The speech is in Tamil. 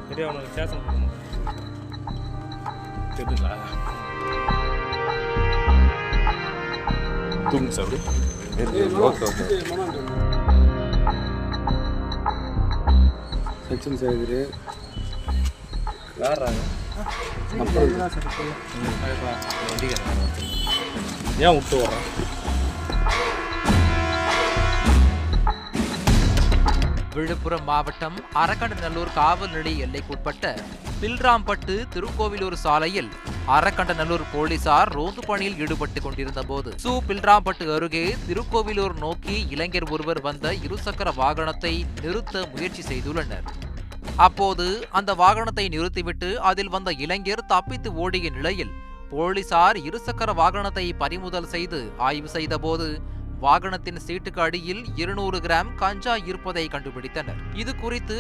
சரி அவனுக்கு ஸ்டேஷன் போகணும் தெரியுங்களா? தூங்கு சார் செக்ஷன் சேகர் யாராங்க வண்டிக்காரங்க ஏன் விட்டு வர்றான்? விழுப்புரம் மாவட்டம் அரக்கண்டநல்லூர் காவல் நிலைய எல்லைக்குட்பட்ட பில்ராம்பட்டு திருக்கோவிலூர் சாலையில் அரக்கண்டநல்லூர் போலீசார் ரோந்து பணியில் ஈடுபட்டுக் கொண்டிருந்த போது பில்ராம்பட்டு அருகே திருக்கோவிலூர் நோக்கி இளைஞர் ஒருவர் வந்த இருசக்கர வாகனத்தை நிறுத்த முயற்சி செய்துள்ளனர். அப்போது அந்த வாகனத்தை நிறுத்திவிட்டு அதில் வந்த இளைஞர் தப்பித்து ஓடிய நிலையில் போலீசார் இருசக்கர வாகனத்தை பறிமுதல் செய்து ஆய்வு செய்தபோது வாகனத்தின் சீட்டுக்கு அடியில் 200 கிராம் கஞ்சா இருப்பதை கண்டுபிடித்தனர். இது குறித்து